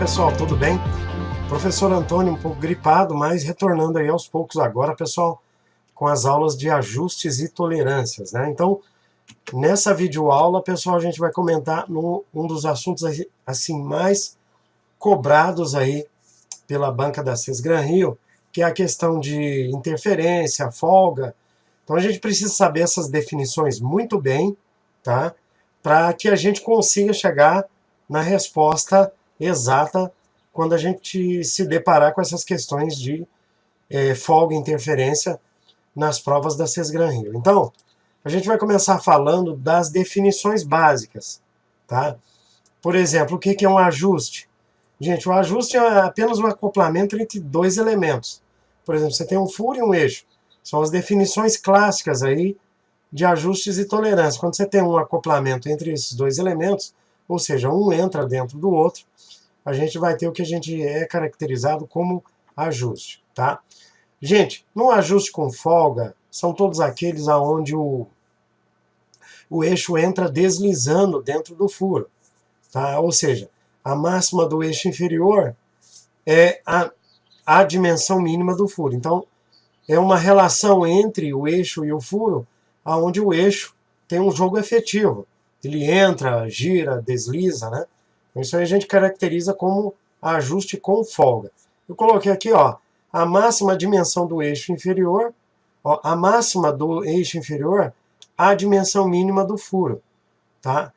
pessoal, tudo bem? Professor Antônio um pouco gripado, mas retornando aí aos poucos agora, pessoal, com as aulas de ajustes e tolerâncias, né? Então, nessa videoaula, pessoal, a gente vai comentar um dos assuntos assim mais cobrados aí pela banca da Sesgran Rio, que é a questão de interferência, folga. Então a gente precisa saber essas definições muito bem, tá? Para que a gente consiga chegar na resposta exata quando a gente se deparar com essas questões de folga e interferência nas provas da Sesgran Rio. Então, a gente vai começar falando das definições básicas, tá? Por exemplo, o que é um ajuste? Gente, o ajuste é apenas um acoplamento entre dois elementos. Por exemplo, você tem um furo e um eixo. São as definições clássicas aí de ajustes e tolerância. Quando você tem um acoplamento entre esses dois elementos, ou seja, um entra dentro do outro, a gente vai ter o que a gente é caracterizado como ajuste, tá? Gente, no ajuste com folga, são todos aqueles aonde o eixo entra deslizando dentro do furo, tá? Ou seja, a máxima do eixo inferior é a dimensão mínima do furo. Então, é uma relação entre o eixo e o furo, aonde o eixo tem um jogo efetivo. Ele entra, gira, desliza, né? Isso aí a gente caracteriza como ajuste com folga. Eu coloquei aqui, ó, a máxima dimensão do eixo inferior, ó, a máxima do eixo inferior, a dimensão mínima do furo, tá?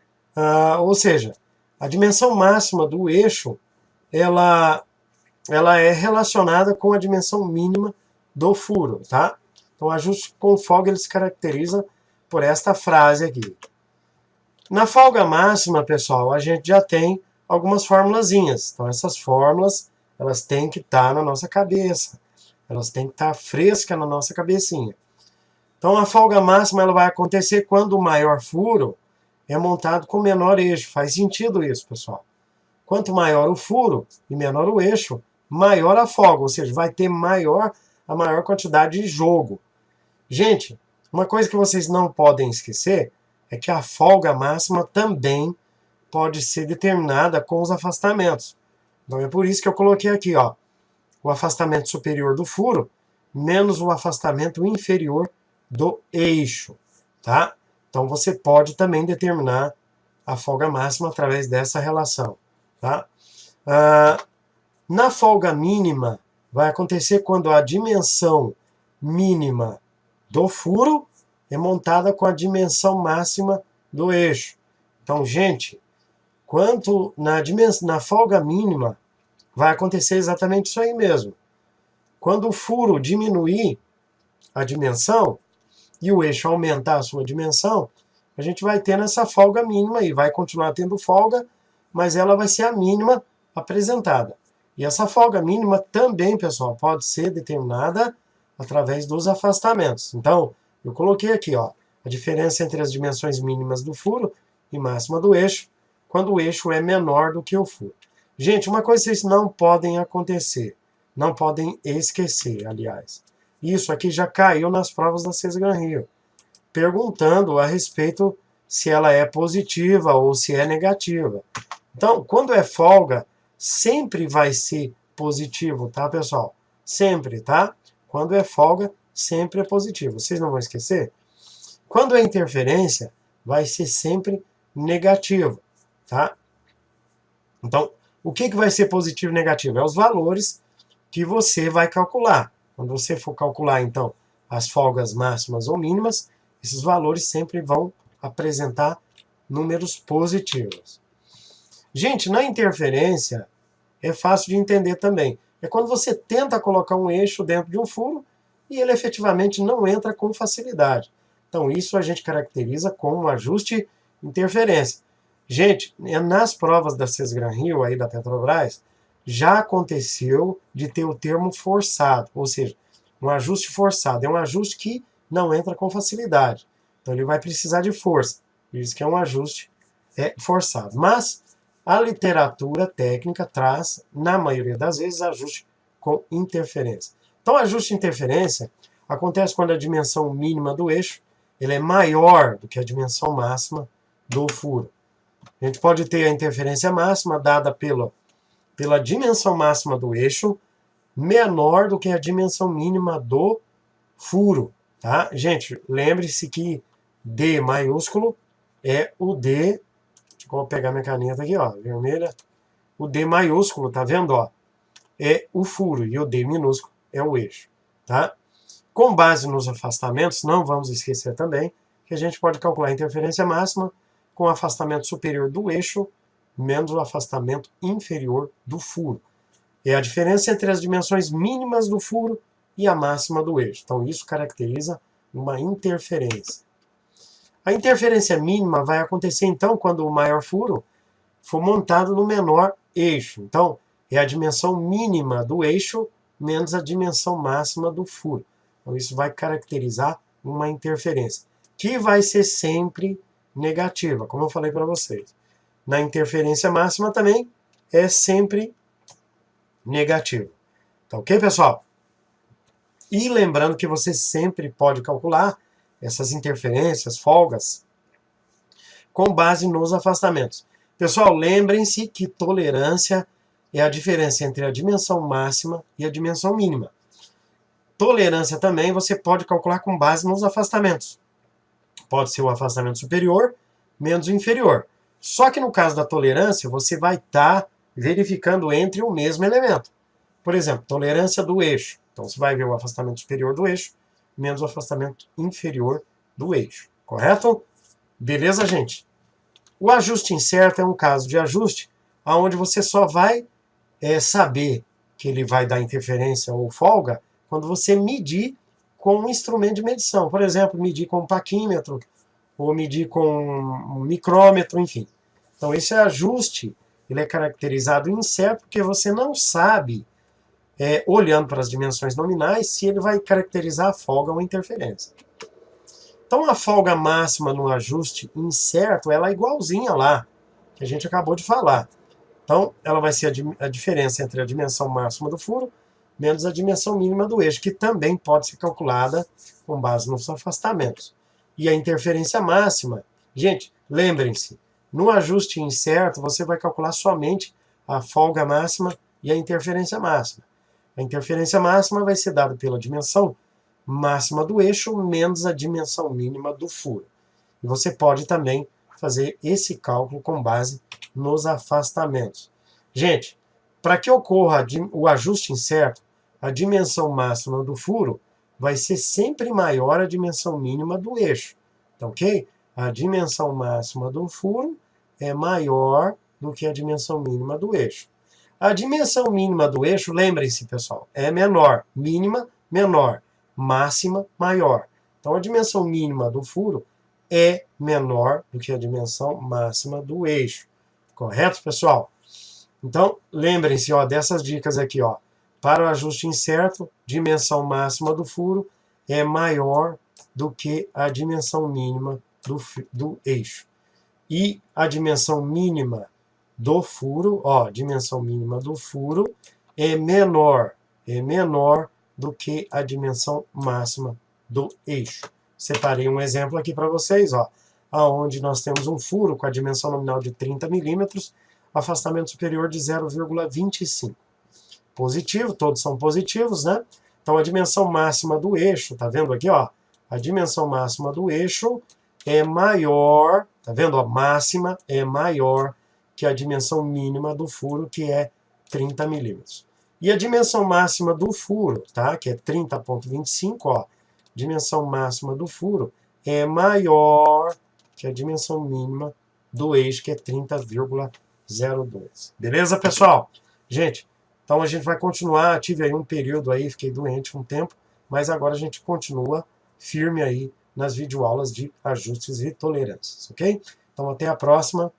Ou seja, a dimensão máxima do eixo, ela é relacionada com a dimensão mínima do furo, tá? Então, o ajuste com folga, ele se caracteriza por esta frase aqui. Na folga máxima, pessoal, a gente já tem algumas formulazinhas. Então, essas fórmulas, elas têm que estar na nossa cabeça. Elas têm que estar frescas na nossa cabecinha. Então, a folga máxima, ela vai acontecer quando o maior furo é montado com menor eixo. Faz sentido isso, pessoal. Quanto maior o furo e menor o eixo, maior a folga, ou seja, vai ter a maior quantidade de jogo. Gente, uma coisa que vocês não podem esquecer é que a folga máxima também pode ser determinada com os afastamentos. Então é por isso que eu coloquei aqui, ó, o afastamento superior do furo menos o afastamento inferior do eixo, tá? Então você pode também determinar a folga máxima através dessa relação, tá? Na folga mínima, vai acontecer quando a dimensão mínima do furo é montada com a dimensão máxima do eixo. Então, gente, na folga mínima, vai acontecer exatamente isso aí mesmo. Quando o furo diminuir a dimensão e o eixo aumentar a sua dimensão, a gente vai ter nessa folga mínima e vai continuar tendo folga, mas ela vai ser a mínima apresentada. E essa folga mínima também, pessoal, pode ser determinada através dos afastamentos. Então, eu coloquei aqui, ó, a diferença entre as dimensões mínimas do furo e máxima do eixo, quando o eixo é menor do que o furo. Gente, uma coisa que vocês não podem não podem esquecer, aliás. Isso aqui já caiu nas provas da Sesgran Rio, perguntando a respeito se ela é positiva ou se é negativa. Então, quando é folga, sempre vai ser positivo, tá, pessoal? Sempre, tá? Quando é folga, sempre é positivo. Vocês não vão esquecer? Quando é interferência, vai ser sempre negativo, tá? Então, o que vai ser positivo e negativo? É os valores que você vai calcular. Quando você for calcular, então, as folgas máximas ou mínimas, esses valores sempre vão apresentar números positivos. Gente, na interferência, é fácil de entender também. É quando você tenta colocar um eixo dentro de um furo e ele efetivamente não entra com facilidade. Então, isso a gente caracteriza como um ajuste interferência. Gente, nas provas da Sesgran Rio, aí da Petrobras, já aconteceu de ter o termo forçado, ou seja, um ajuste forçado. É um ajuste que não entra com facilidade. Então, ele vai precisar de força. Por isso que é um ajuste forçado. Mas a literatura técnica traz, na maioria das vezes, ajuste com interferência. Então, ajuste de interferência acontece quando a dimensão mínima do eixo ele é maior do que a dimensão máxima do furo. A gente pode ter a interferência máxima dada pelo pela dimensão máxima do eixo menor do que a dimensão mínima do furo, tá? Gente, lembre-se que D maiúsculo é o D, deixa eu pegar minha caneta aqui, ó, vermelha, o D maiúsculo, tá vendo, ó, é o furo, e o D minúsculo é o eixo, tá? Com base nos afastamentos, não vamos esquecer também que a gente pode calcular a interferência máxima com o afastamento superior do eixo menos o afastamento inferior do furo. É a diferença entre as dimensões mínimas do furo e a máxima do eixo. Então, isso caracteriza uma interferência. A interferência mínima vai acontecer, então, quando o maior furo for montado no menor eixo. Então, é a dimensão mínima do eixo menos a dimensão máxima do furo. Então, isso vai caracterizar uma interferência, que vai ser sempre negativa, como eu falei para vocês. Na interferência máxima também é sempre negativo. Tá ok, pessoal? E lembrando que você sempre pode calcular essas interferências, folgas, com base nos afastamentos. Pessoal, lembrem-se que tolerância é a diferença entre a dimensão máxima e a dimensão mínima. Tolerância também você pode calcular com base nos afastamentos. Pode ser o afastamento superior menos o inferior. Só que no caso da tolerância, você vai estar verificando entre o mesmo elemento. Por exemplo, tolerância do eixo. Então, você vai ver o afastamento superior do eixo menos o afastamento inferior do eixo. Correto? Beleza, gente? O ajuste incerto é um caso de ajuste onde você só vai saber que ele vai dar interferência ou folga quando você medir com um instrumento de medição. Por exemplo, medir com um paquímetro, ou medir com um micrômetro, enfim. Então, esse ajuste ele é caracterizado incerto porque você não sabe, olhando para as dimensões nominais, se ele vai caracterizar a folga ou a interferência. Então, a folga máxima no ajuste incerto, ela é igualzinha lá, que a gente acabou de falar. Então, ela vai ser a diferença entre a dimensão máxima do furo menos a dimensão mínima do eixo, que também pode ser calculada com base nos afastamentos. E a interferência máxima, gente, lembrem-se, no ajuste incerto, você vai calcular somente a folga máxima e a interferência máxima. A interferência máxima vai ser dada pela dimensão máxima do eixo menos a dimensão mínima do furo. E você pode também fazer esse cálculo com base nos afastamentos. Gente, para que ocorra o ajuste incerto, a dimensão máxima do furo vai ser sempre maior a dimensão mínima do eixo. Tá ok? A dimensão máxima do furo é maior do que a dimensão mínima do eixo. A dimensão mínima do eixo, lembrem-se, pessoal, é menor. Mínima, menor. Máxima, maior. Então, a dimensão mínima do furo é menor do que a dimensão máxima do eixo. Correto, pessoal? Então, lembrem-se dessas dicas aqui. Para o ajuste incerto, dimensão máxima do furo é maior do que a dimensão mínima do eixo. E a dimensão mínima do furo, dimensão mínima do furo é menor do que a dimensão máxima do eixo. Separei um exemplo aqui para vocês, onde nós temos um furo com a dimensão nominal de 30 milímetros, afastamento superior de 0,25. Positivo, todos são positivos, né? Então, a dimensão máxima do eixo, tá vendo aqui, a dimensão máxima do eixo é maior, tá vendo? A máxima é maior que a dimensão mínima do furo, que é 30 milímetros. E a dimensão máxima do furo, tá? Que é 30,25, dimensão máxima do furo é maior que a dimensão mínima do eixo, que é 30,02. Beleza, pessoal? Gente, então a gente vai continuar, tive aí um período aí, fiquei doente um tempo, mas agora a gente continua firme aí nas videoaulas de ajustes e tolerâncias, ok? Então até a próxima.